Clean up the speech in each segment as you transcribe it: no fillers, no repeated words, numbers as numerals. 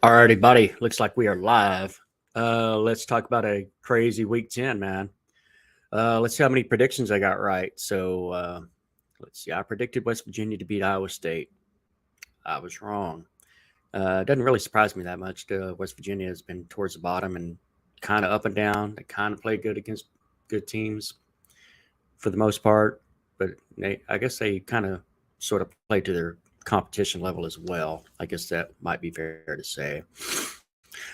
Alrighty, buddy. Looks like we are live. Let's talk about a crazy week 10, man. Let's see how many predictions I got right. So let's see. I predicted West Virginia to beat Iowa State. I was wrong. It doesn't really surprise me that much. West Virginia has been towards the bottom and kind of up and down. They kind of play good against good teams for the most part, but I guess they kind of sort of play to their competition level as well. I guess that might be fair to say.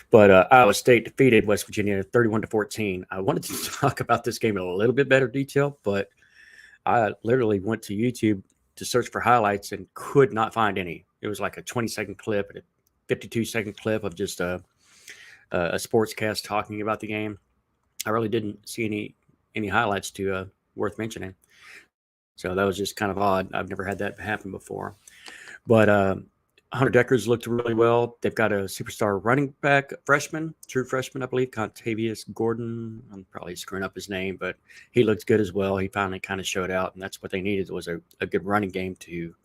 But Iowa State defeated West Virginia 31-14. I wanted to talk about this game in a little bit better detail, but I literally went to YouTube to search for highlights and could not find any. It was like a 20-second clip and a 52-second clip of just a sportscast talking about the game. I really didn't see any highlights to worth mentioning. So that was just kind of odd. I've never had that happen before. But Hunter Deckers looked really well. They've got a superstar running back, freshman, true freshman, I believe, Contavious Gordon. I'm probably screwing up his name, but he looked good as well. He finally kind of showed out, and that's what they needed was a good running game to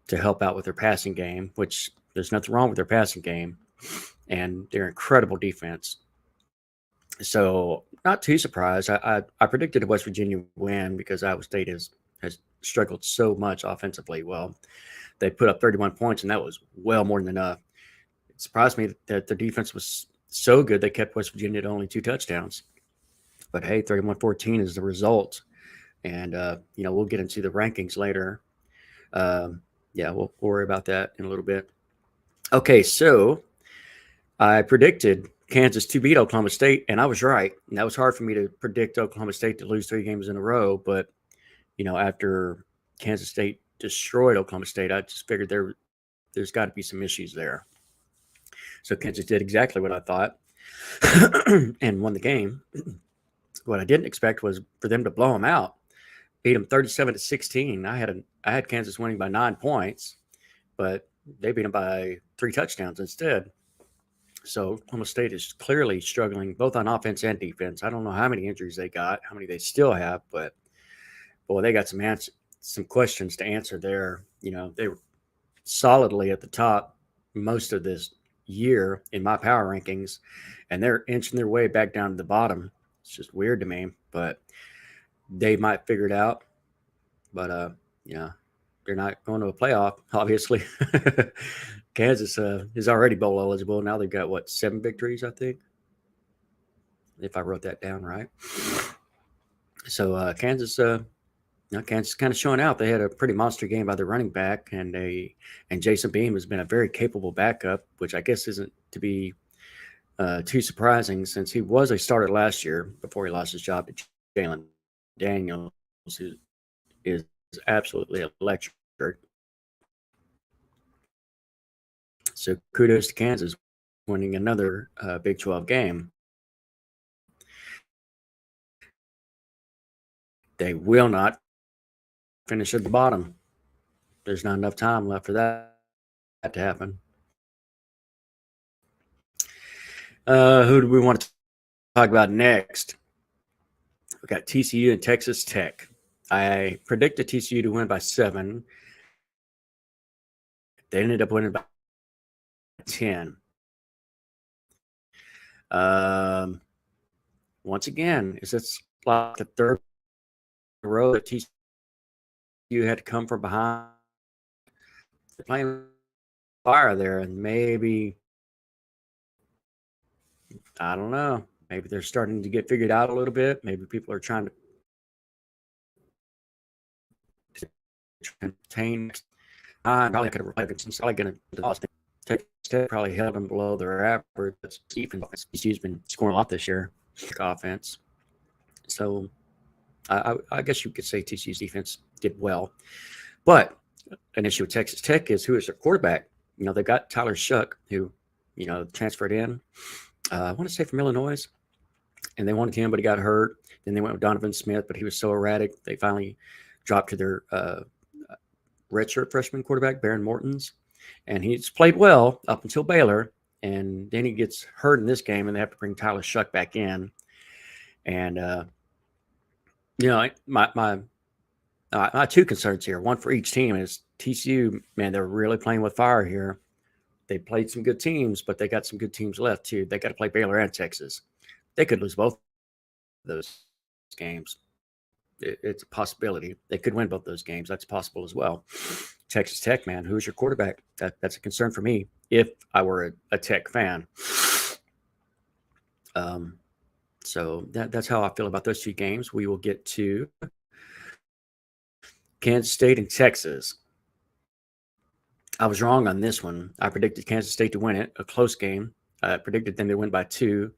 help out with their passing game, which there's nothing wrong with their passing game, and their incredible defense. So not too surprised. I predicted a West Virginia win because Iowa State has struggled so much offensively. Well, they put up 31 points, and that was well more than enough. It surprised me that the defense was so good they kept West Virginia to only 2 touchdowns. But hey, 31-14 is the result. And, we'll get into the rankings later. Yeah, we'll worry about that in a little bit. Okay, so I predicted Kansas to beat Oklahoma State, and I was right. And that was hard for me to predict Oklahoma State to lose 3 games in a row. But, after Kansas State destroyed Oklahoma State, I just figured there's got to be some issues there. So Kansas did exactly what I thought and won the game. What I didn't expect was for them to blow them out, beat them 37-16. I had Kansas winning by 9 points, but they beat them by 3 touchdowns instead. So Oklahoma State is clearly struggling both on offense and defense. I don't know how many injuries they got, how many they still have, but boy, they got some questions to answer there. They were solidly at the top most of this year in my power rankings, and they're inching their way back down to the bottom. It's just weird to me, but they might figure it out. But they're not going to a playoff, obviously. Kansas is already bowl eligible. Now they've got 7 victories, I think, if I wrote that down right. So Kansas kind of showing out. They had a pretty monster game by the running back, and Jason Beam has been a very capable backup, which I guess isn't to be too surprising since he was a starter last year before he lost his job to Jalen Daniels, who is absolutely electric. So kudos to Kansas winning another Big 12 game. They will not finish at the bottom. There's not enough time left for that to happen. Who do we want to talk about next? We got TCU and Texas Tech. I predicted TCU to win by 7. They ended up winning by 10. Once again, is this like the third row that TCU had to come from behind? They're playing fire there, and maybe, I don't know, maybe they're starting to get figured out a little bit. Maybe people are trying to contain. Probably could have probably going to lost. Texas Tech probably held them below their average. Defense. TCU's been scoring a lot this year. Offense. So I guess you could say TCU's defense did well. But an issue with Texas Tech is who is their quarterback. They've got Tyler Shuck, who, transferred in, I want to say from Illinois. And they wanted him, but he got hurt. Then they went with Donovan Smith, but he was so erratic. They finally dropped to their redshirt freshman quarterback, Baron Mortons. And he's played well up until Baylor. And then he gets hurt in this game, and they have to bring Tyler Shuck back in. And, my 2 concerns here, one for each team, is TCU, man, they're really playing with fire here. they played some good teams, but they got some good teams left too. They got to play Baylor and Texas. They could lose both those games. It's a possibility. They could win both those games. That's possible as well. Texas Tech, man, who's your quarterback? That's a concern for me if I were a Tech fan. So that's how I feel about those two games. We will get to Kansas State and Texas. I was wrong on this one. I predicted Kansas State to win it, a close game. I predicted them to win by 2.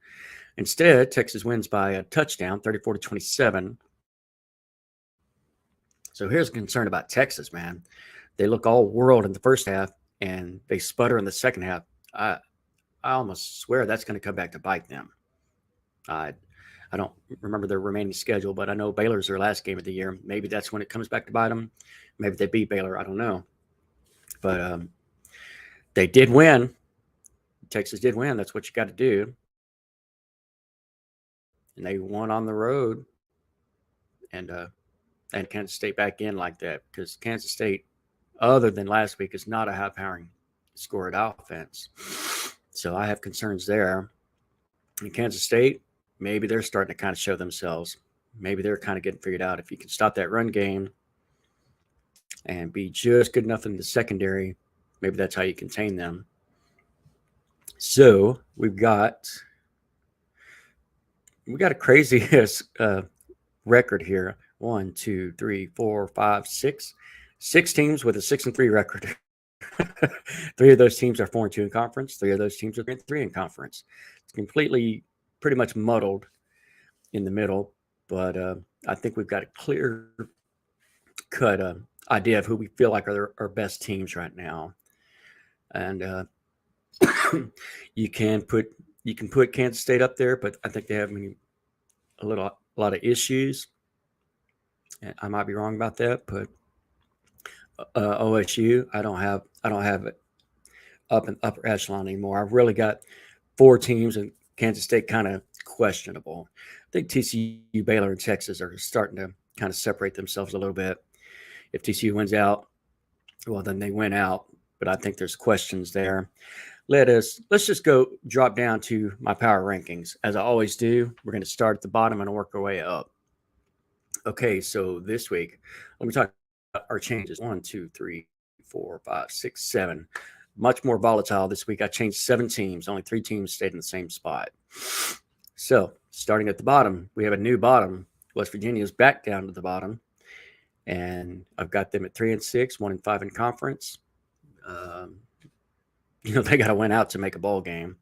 Instead, Texas wins by a touchdown, 34-27. So here's a concern about Texas, man. They look all world in the first half, and they sputter in the second half. I almost swear that's going to come back to bite them. I don't remember their remaining schedule, but I know Baylor's their last game of the year. Maybe that's when it comes back to bite them. Maybe they beat Baylor. I don't know. But they did win. Texas did win. That's what you got to do. And they won on the road. And Kansas State back in like that, because Kansas State, other than last week, is not a high-powering scored offense. So I have concerns there. And Kansas State, maybe they're starting to kind of show themselves. Maybe they're kind of getting figured out. If you can stop that run game and be just good enough in the secondary, maybe that's how you contain them. So we've got a crazy record here. 1, 2, 3, 4, 5, 6. 6 teams with a 6-3 record. 3 of those teams are 4-2 in conference. 3 of those teams are 3-3 in conference. It's completely, pretty much muddled in the middle. But I think we've got a clear-cut idea of who we feel like are our best teams right now. And you can put Kansas State up there, but I think they have a lot of issues. I might be wrong about that, but OSU, I don't have it up in upper echelon anymore. I've really got 4 teams, and Kansas State kind of questionable. I think TCU, Baylor, and Texas are starting to kind of separate themselves a little bit. If TCU wins out, well, then they win out. But I think there's questions there. Let's just go drop down to my power rankings. As I always do, we're going to start at the bottom and work our way up. Okay, so this week, let me talk about our changes. 1, 2, 3, 4, 5, 6, 7. Much more volatile this week. I changed 7 teams. Only 3 teams stayed in the same spot. So starting at the bottom, we have a new bottom. West Virginia is back down to the bottom. And I've got them at 3-6, 1-5 in conference. They got to win out to make a bowl game.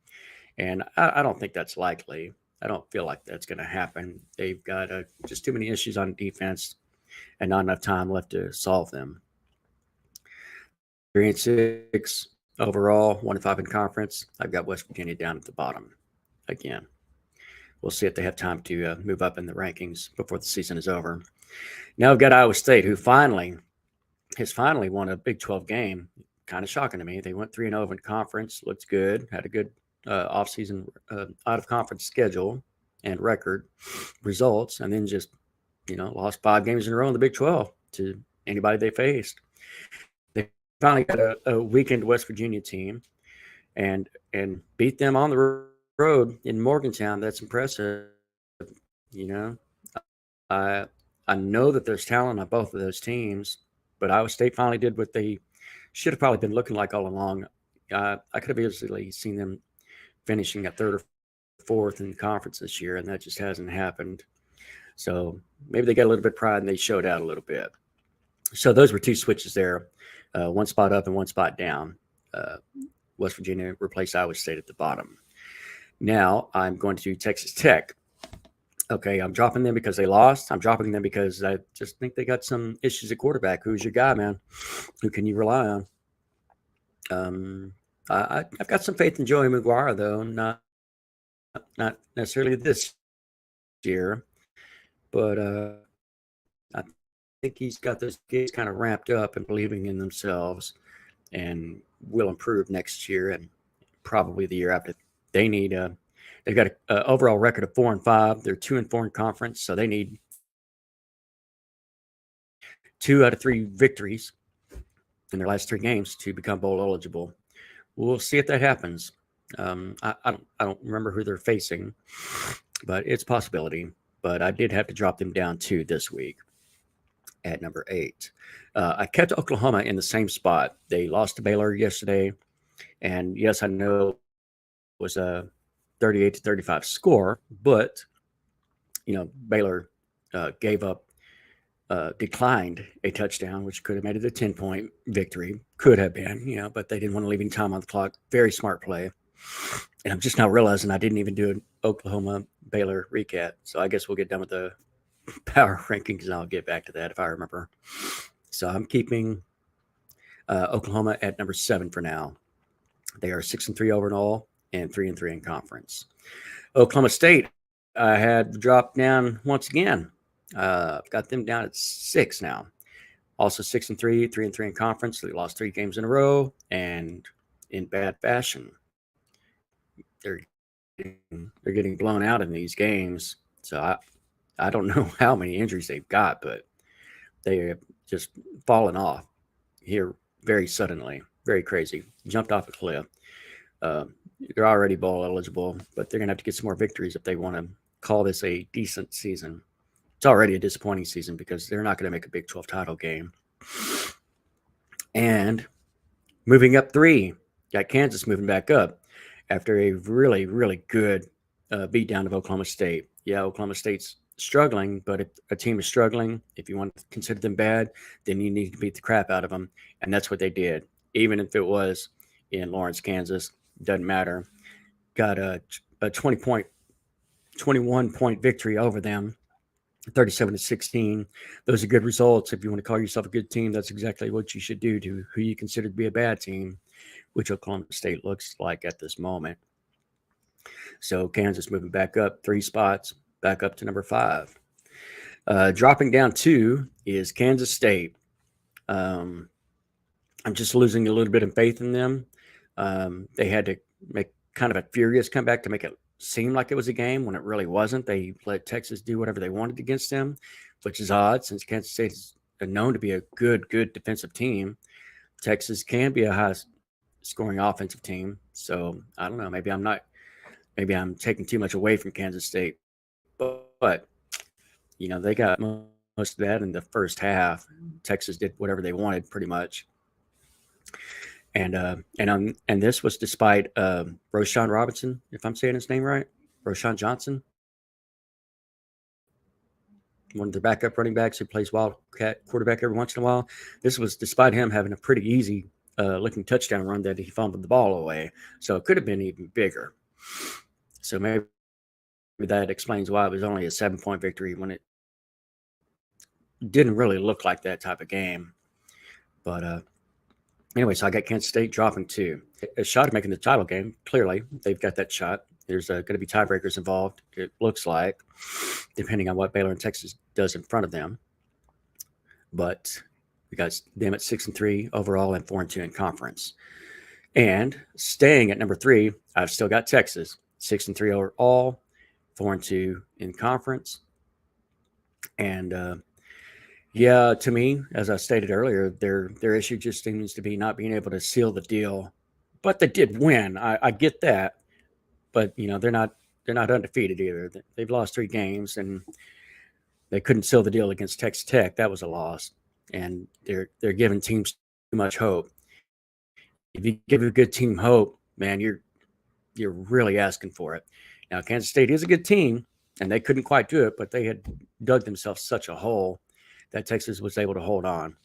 And I don't think that's likely. I don't feel like that's going to happen. They've got just too many issues on defense and not enough time left to solve them. 3-6 overall, 1-5 in conference. I've got West Virginia down at the bottom again. We'll see if they have time to move up in the rankings before the season is over. Now I've got Iowa State, who has finally won a Big 12 game. Kind of shocking to me. They went 3-0 in conference. Looks good. Had a good off-season out-of-conference schedule and record results, and then just lost 5 games in a row in the Big 12 to anybody they faced. They finally got a weakened West Virginia team and beat them on the road in Morgantown. That's impressive. I know that there's talent on both of those teams, but Iowa State finally did what they should have probably been looking like all along. I could have easily seen them finishing at 3rd or 4th in the conference this year, and that just hasn't happened. So maybe they got a little bit of pride and they showed out a little bit. So those were 2 switches there, 1 spot up and 1 spot down. West Virginia replaced Iowa State at the bottom. Now I'm going to Texas Tech. Okay, I'm dropping them because they lost. I'm dropping them because I just think they got some issues at quarterback. Who's your guy, man? Who can you rely on? I've got some faith in Joey McGuire, though. Not necessarily this year, but I think he's got those kids kind of ramped up and believing in themselves, and will improve next year and probably the year after. They need they've got an overall record of 4-5. They're 2-4 in conference, so they need 2 out of 3 victories in their last 3 games to become bowl eligible. we'll see if that happens. I don't remember who they're facing, but it's a possibility. But I did have to drop them down 2 this week at number 8. I kept Oklahoma in the same spot. They lost to Baylor yesterday, and yes, I know it was a 38-35 score, but Baylor gave up, declined a touchdown, which could have made it a 10-point victory. Could have been, but they didn't want to leave any time on the clock. Very smart play. And I'm just now realizing I didn't even do an Oklahoma Baylor recap. So I guess we'll get done with the power rankings and I'll get back to that if I remember. So I'm keeping Oklahoma at number 7 for now. They are 6-3 overall and 3-3 in conference. Oklahoma State, I had dropped down once again. I've got them down at 6 now. Also 6-3, 3-3 in conference. They lost 3 games in a row and in bad fashion. They're getting blown out in these games. So I don't know how many injuries they've got, but they have just fallen off here very suddenly. Very crazy. Jumped off a cliff. They're already bowl eligible, but they're going to have to get some more victories if they want to call this a decent season. It's already a disappointing season because they're not going to make a Big 12 title game. And moving up 3, got Kansas moving back up after a really, really good beatdown of Oklahoma State. Yeah, Oklahoma State's struggling, but if a team is struggling, if you want to consider them bad, then you need to beat the crap out of them. And that's what they did. Even if it was in Lawrence, Kansas, doesn't matter. Got a 21-point victory over them, 37-16. Those are good results. If you want to call yourself a good team, that's exactly what you should do to who you consider to be a bad team, which Oklahoma State looks like at this moment. So Kansas moving back up 3 spots, back up to number 5. Dropping down 2 is Kansas State. I'm just losing a little bit of faith in them. They had to make kind of a furious comeback to make it seem like it was a game when it really wasn't. They let Texas do whatever they wanted against them, which is odd since Kansas State is known to be a good defensive team. Texas can be a high-scoring offensive team. So I don't know. Maybe I'm taking too much away from Kansas State, but they got most of that in the first half. Texas did whatever they wanted pretty much. And this was despite Roschon Robinson, if I'm saying his name right, Roschon Johnson, one of their backup running backs who plays wildcat quarterback every once in a while. This was despite him having a pretty easy looking touchdown run that he fumbled the ball away. So it could have been even bigger. So maybe that explains why it was only a 7-point victory when it didn't really look like that type of game. But anyway, so I got Kansas State dropping 2. A shot at making the title game. Clearly, they've got that shot. There's going to be tiebreakers involved, it looks like, depending on what Baylor and Texas does in front of them. But we got them at 6-3 overall and 4-2 in conference. And staying at number 3, I've still got Texas, 6-3 overall, 4-2 in conference. And yeah, to me, as I stated earlier, their issue just seems to be not being able to seal the deal. But they did win. I get that, but they're not undefeated either. They've lost 3 games, and they couldn't seal the deal against Texas Tech. That was a loss, and they're giving teams too much hope. If you give a good team hope, man, you're really asking for it. Now, Kansas State is a good team, and they couldn't quite do it, but they had dug themselves such a hole that Texas was able to hold on.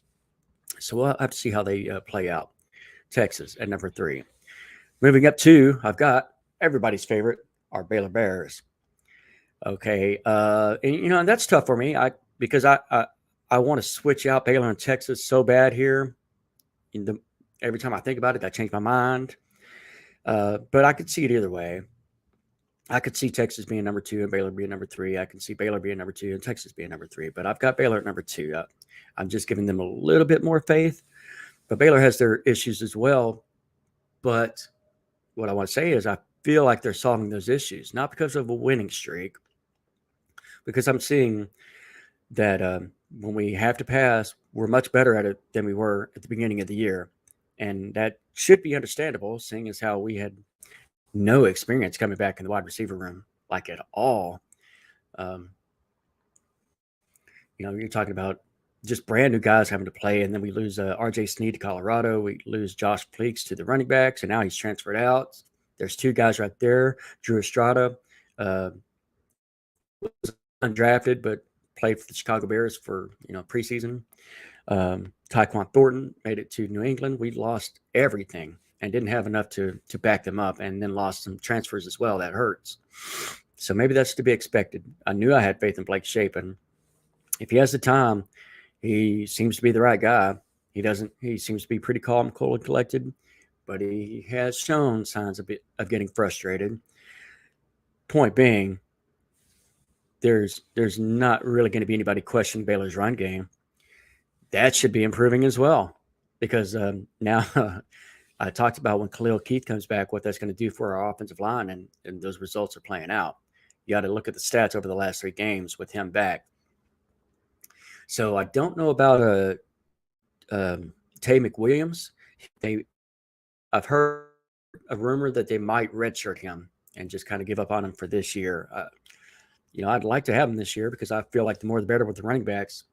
So we'll have to see how they play out. Texas at number 3. Moving up 2, I've got everybody's favorite, our Baylor Bears. Okay, and that's tough for me. Because I want to switch out Baylor and Texas so bad here. Every time I think about it, I change my mind. But I could see it either way. I could see Texas being number 2 and Baylor being number 3. I can see Baylor being number 2 and Texas being number 3. But I've got Baylor at number 2. I'm just giving them a little bit more faith. But Baylor has their issues as well. But what I want to say is I feel like they're solving those issues, not because of a winning streak, because I'm seeing that when we have to pass, we're much better at it than we were at the beginning of the year. And that should be understandable, seeing as how we had no experience coming back in the wide receiver room, like at all. Um, you're talking about just brand new guys having to play, and then we lose R.J. Sneed to Colorado. We lose Josh Pleeks to the running backs, and now he's transferred out. There's two guys right there. Drew Estrada was undrafted, but played for the Chicago Bears for preseason. Tyquan Thornton made it to New England. We lost everything and didn't have enough to back them up, and then lost some transfers as well. That hurts. So maybe that's to be expected. I knew I had faith in Blake Shapen. If he has the time, he seems to be the right guy. He seems to be pretty calm, cool, and collected, but he has shown signs of getting frustrated. Point being, there's not really going to be anybody questioning Baylor's run game. That should be improving as well, because now I talked about when Khalil Keith comes back, what that's going to do for our offensive line, and those results are playing out. You got to look at the stats over the last 3 games with him back. So I don't know about Tay McWilliams. I've heard a rumor that they might redshirt him and just kind of give up on him for this year. I'd like to have him this year because I feel like the more the better with the running backs.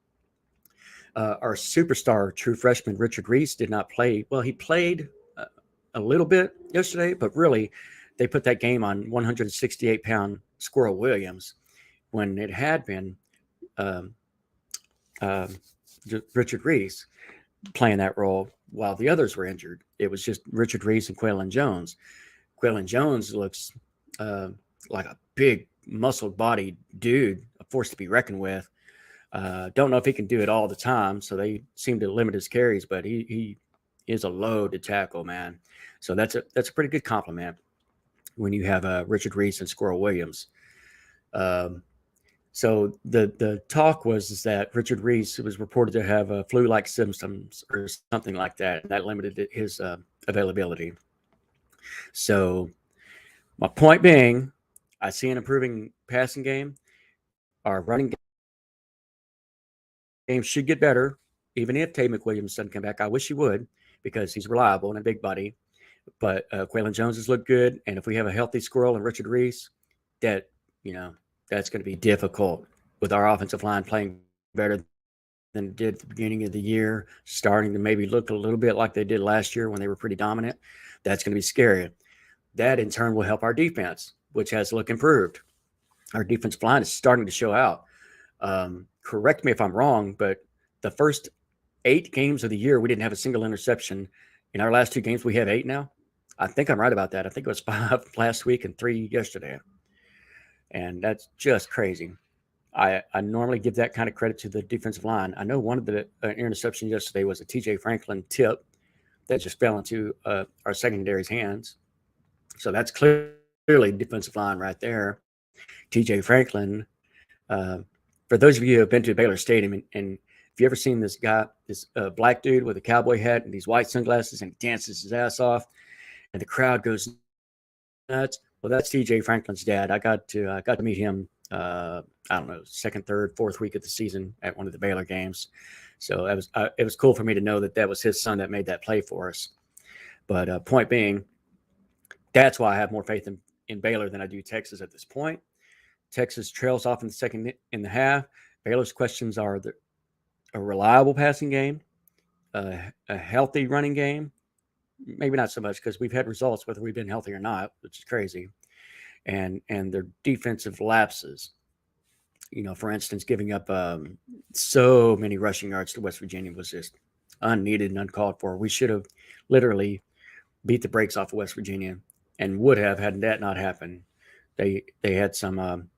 Our superstar true freshman Richard Reese did not play. Well, he played a little bit yesterday, but really they put that game on 168-pound Squirrel Williams when it had been Richard Reese playing that role while the others were injured. It was just Richard Reese and Quaylon Jones. Quaylon Jones looks like a big, muscle-bodied dude, a force to be reckoned with. Don't know if he can do it all the time, so they seem to limit his carries, but he is a load to tackle, man. So that's a pretty good compliment when you have Richard Reese and Squirrel Williams. So the talk is that Richard Reese was reported to have flu-like symptoms or something like that, and that limited his availability. So my point being, I see an improving passing game. Our running game should get better, even if Tay McWilliams doesn't come back. I wish he would, because he's reliable and a big body. But Quaylon Jones has looked good, and if we have a healthy Squirrel and Richard Reese, that's going to be difficult with our offensive line playing better than it did at the beginning of the year, starting to maybe look a little bit like they did last year when they were pretty dominant. That's going to be scary. That, in turn, will help our defense, which has looked improved. Our defensive line is starting to show out. Correct me if I'm wrong, but the first 8 games of the year, we didn't have a single interception. In our last 2 games, we have 8 now. I think I'm right about that. I think it was 5 last week and 3 yesterday. And that's just crazy. I normally give that kind of credit to the defensive line. I know one of the interceptions yesterday was a TJ Franklin tip that just fell into our secondary's hands. So that's clearly defensive line right there. TJ Franklin, for those of you who have been to Baylor Stadium, and if you ever seen this guy, this black dude with a cowboy hat and these white sunglasses, and he dances his ass off, and the crowd goes nuts. Well, that's TJ Franklin's dad. I got to meet him. I don't know, 2nd, 3rd, 4th week of the season at one of the Baylor games. So it was cool for me to know that was his son that made that play for us. But point being, that's why I have more faith in Baylor than I do Texas at this point. Texas trails off in the second in the half. Baylor's questions are a reliable passing game, a healthy running game. Maybe not so much, because we've had results whether we've been healthy or not, which is crazy. And their defensive lapses. For instance, giving up so many rushing yards to West Virginia was just unneeded and uncalled for. We should have literally beat the brakes off of West Virginia, and would have had that not happened. They had some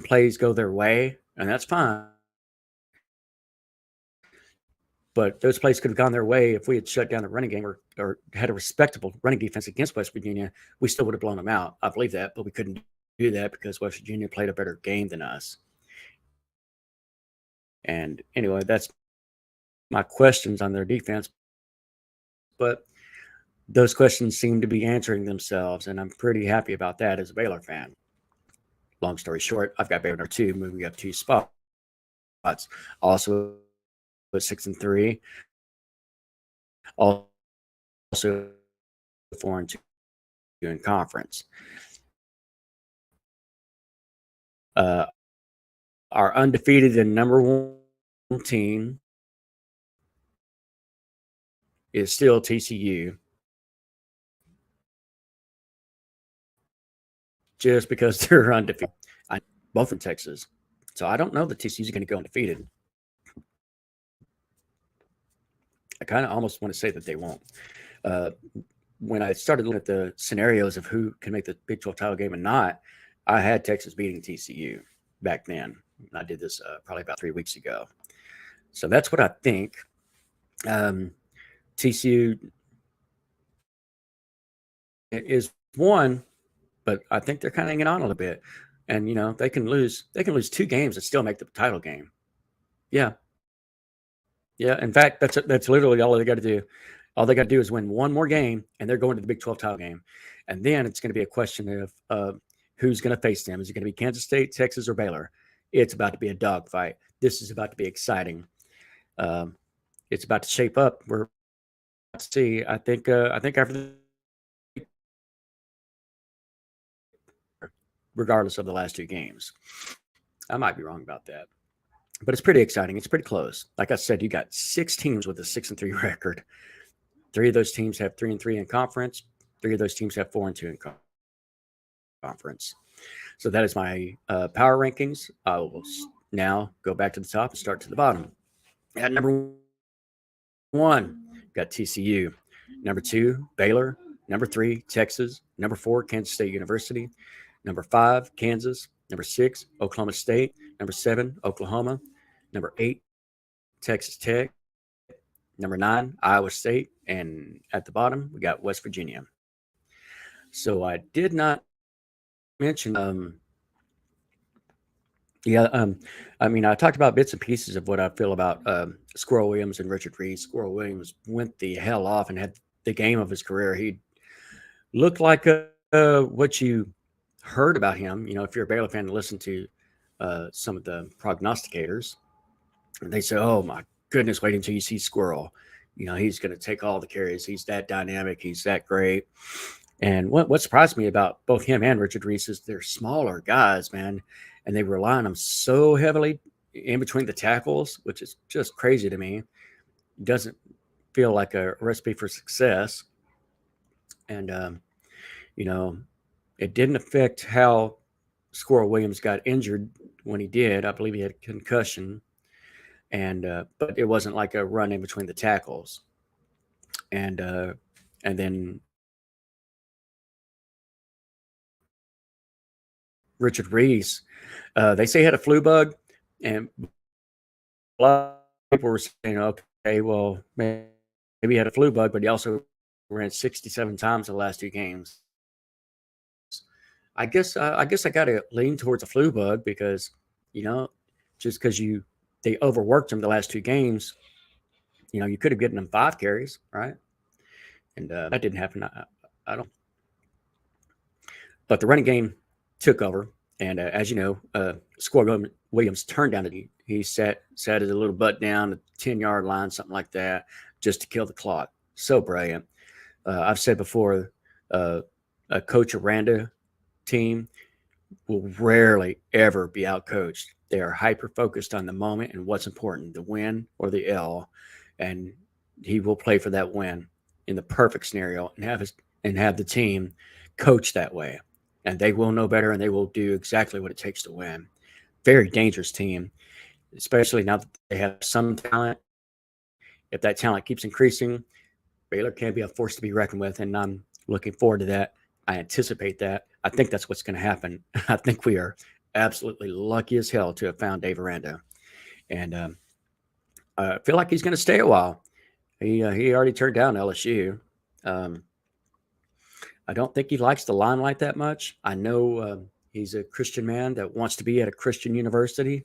plays go their way, and that's fine. But those plays could have gone their way if we had shut down the running game or had a respectable running defense against West Virginia. We still would have blown them out. I believe that, but we couldn't do that because West Virginia played a better game than us. And anyway, that's my questions on their defense. But those questions seem to be answering themselves, and I'm pretty happy about that as a Baylor fan. Long story short, I've got Baylor 2 moving up 2 spots. Also at 6-3. Also 4-2 in conference. Uh, our undefeated and number one team is still TCU, just because they're undefeated. Both in Texas. So I don't know that TCU is going to go undefeated. I kind of almost want to say that they won't. Uh, when I started looking at the scenarios of who can make the Big 12 title game and not, I had Texas beating TCU back then. I did this probably about 3 weeks ago. So that's what I think. TCU is one, but I think they're kind of hanging on a little bit. And they can lose 2 games and still make the title game. Yeah, yeah. In fact, that's literally all they got to do. All they got to do is win one more game, and they're going to the Big 12 title game. And then it's going to be a question of who's going to face them. Is it going to be Kansas State, Texas, or Baylor? It's about to be a dogfight. This is about to be exciting. Um, it's about to shape up. We're about to see. I think after regardless of the last 2 games. I might be wrong about that, but it's pretty exciting. It's pretty close. Like I said, you got 6 teams with a 6-3 record. 3 of those teams have 3-3 in conference. 3 of those teams have 4-2 in conference. So that is my power rankings. I will now go back to the top and start to the bottom. At number 1, got TCU. Number 2, Baylor. Number 3, Texas. Number 4, Kansas State University. Number 5, Kansas. Number 6, Oklahoma State. Number 7, Oklahoma. Number 8, Texas Tech. Number 9, Iowa State. And at the bottom, we got West Virginia. So I did not mention, I talked about bits and pieces of what I feel about Squirrel Williams and Richard Reese. Squirrel Williams went the hell off and had the game of his career. He looked like what you heard about him. If you're a Baylor fan, to listen to some of the prognosticators, and they say, "Oh my goodness, wait until you see Squirrel. He's going to take all the carries. He's that dynamic. He's that great." And what surprised me about both him and Richard Reese is they're smaller guys, man, and they rely on them so heavily in between the tackles, which is just crazy to me. It doesn't feel like a recipe for success. And it didn't affect how Squirrel Williams got injured when he did. I believe he had a concussion, and but it wasn't like a run in between the tackles. And then Richard Reese, they say he had a flu bug, and a lot of people were saying, okay, well, maybe he had a flu bug, but he also ran 67 times in the last 2 games. I guess I got to lean towards a flu bug because, just because they overworked him the last 2 games, you could have given him 5 carries, right? And that didn't happen. I don't. But the running game took over, and as you know, Squirrel Williams turned down it. He sat his little butt down at the 10-yard line, something like that, just to kill the clock. So brilliant. I've said before, a Coach Aranda team will rarely ever be outcoached. They are hyper focused on the moment and what's important, the win or the L, and he will play for that win in the perfect scenario and have the team coach that way. And they will know better, and they will do exactly what it takes to win. Very dangerous team, especially now that they have some talent. If that talent keeps increasing, Baylor can be a force to be reckoned with, and I'm looking forward to that. I anticipate that. I think that's what's going to happen. I think we are absolutely lucky as hell to have found Dave Aranda, and I feel like he's going to stay a while. He already turned down LSU. I don't think he likes the limelight that much. I know he's a Christian man that wants to be at a Christian university.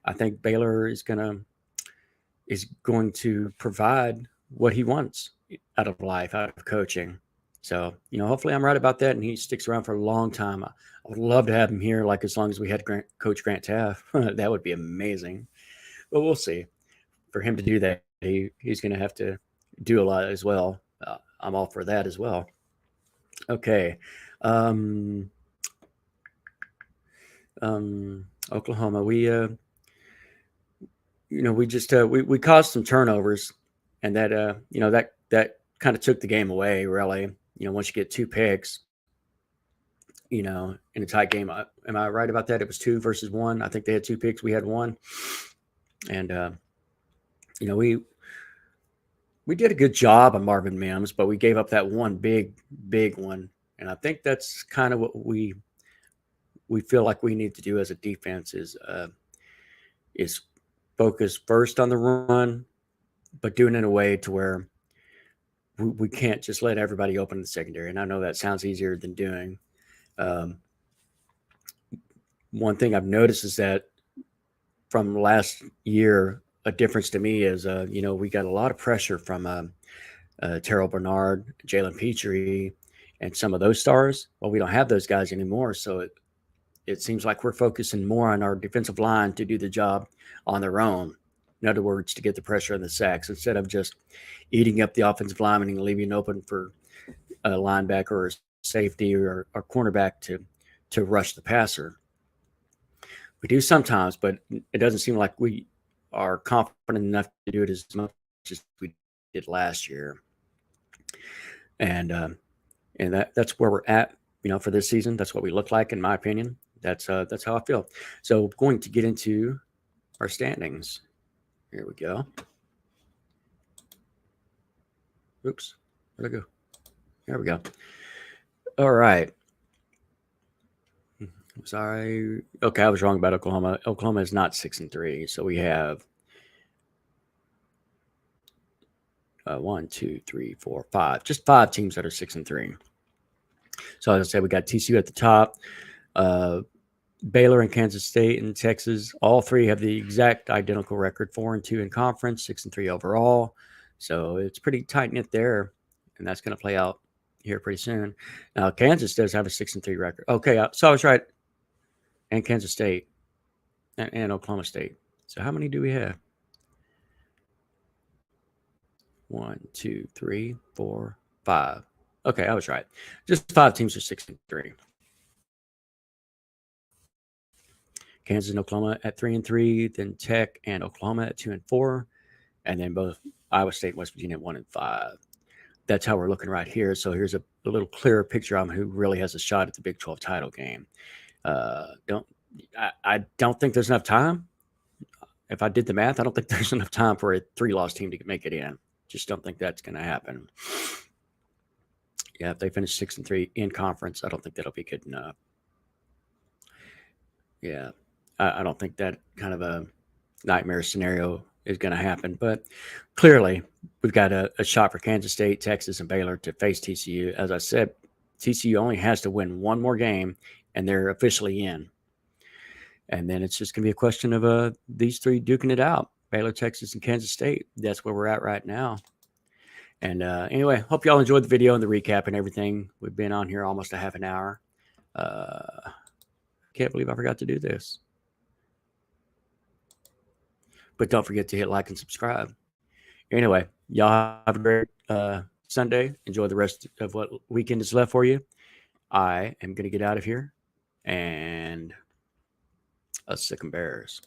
I think Baylor is going to provide what he wants out of life, out of coaching. So, hopefully I'm right about that, and he sticks around for a long time. I would love to have him here, like as long as we had Coach Grant Teaff. That would be amazing. But we'll see. For him to do that, he's going to have to do a lot as well. I'm all for that as well. Okay. Um, Oklahoma, we just we caused some turnovers, and that that kind of took the game away. Really, once you get 2 picks, in a tight game. Am I right about that? It was 2 versus 1. I think they had 2 picks. We had 1, and you know we did a good job on Marvin Mims, but we gave up that one big one, and I think that's kind of what we feel like we need to do as a defense is focus first on the run, but doing it in a way to where we can't just let everybody open the secondary. And I know that sounds easier than doing. Um, one thing I've noticed is that from last year, a difference to me is, we got a lot of pressure from Terrell Bernard, Jalen Petrie, and some of those stars. Well, we don't have those guys anymore. So it seems like we're focusing more on our defensive line to do the job on their own. In other words, to get the pressure on the sacks instead of just eating up the offensive lineman and leaving open for a linebacker or a safety or cornerback to rush the passer. We do sometimes, but it doesn't seem like we are confident enough to do it as much as we did last year. And that's where we're at, for this season. That's what we look like, in my opinion. That's how I feel. So going to get into our standings. Here we go. Oops, where'd I go? There we go. All right. Sorry. Okay, I was wrong about Oklahoma. Oklahoma is not 6-3, so we have 1, 2, 3, 4, 5. Just 5 teams that are 6-3. So as I said, we got TCU at the top. Baylor and Kansas State and Texas, all 3 have the exact identical record, 4-2 in conference, 6-3 overall. So it's pretty tight knit there, and that's going to play out here pretty soon. Now Kansas does have a 6-3 record. Okay, so I was right. And Kansas State and Oklahoma State. So how many do we have? 1, 2, 3, 4, 5. Okay, I was right. Just 5 teams are 6-3. Kansas and Oklahoma at 3-3, then Tech and Oklahoma at 2-4, and then both Iowa State and West Virginia at 1-5. That's how we're looking right here. So here's a little clearer picture on who really has a shot at the Big 12 title game. I don't think there's enough time. If I did the math, I don't think there's enough time for a 3-loss team to make it in. Just don't think that's going to happen. Yeah, if they finish 6-3 in conference, I don't think that'll be good enough. Yeah, I don't think that kind of a nightmare scenario is going to happen. But clearly, we've got a shot for Kansas State, Texas, and Baylor to face TCU. As I said, TCU only has to win one more game, and they're officially in. And then it's just going to be a question of these 3 duking it out, Baylor, Texas, and Kansas State. That's where we're at right now. And anyway, hope y'all enjoyed the video and the recap and everything. We've been on here almost a half an hour. Can't believe I forgot to do this. But don't forget to hit like and subscribe. Anyway, y'all have a great Sunday. Enjoy the rest of what weekend is left for you. I am going to get out of here. And us sick and bears.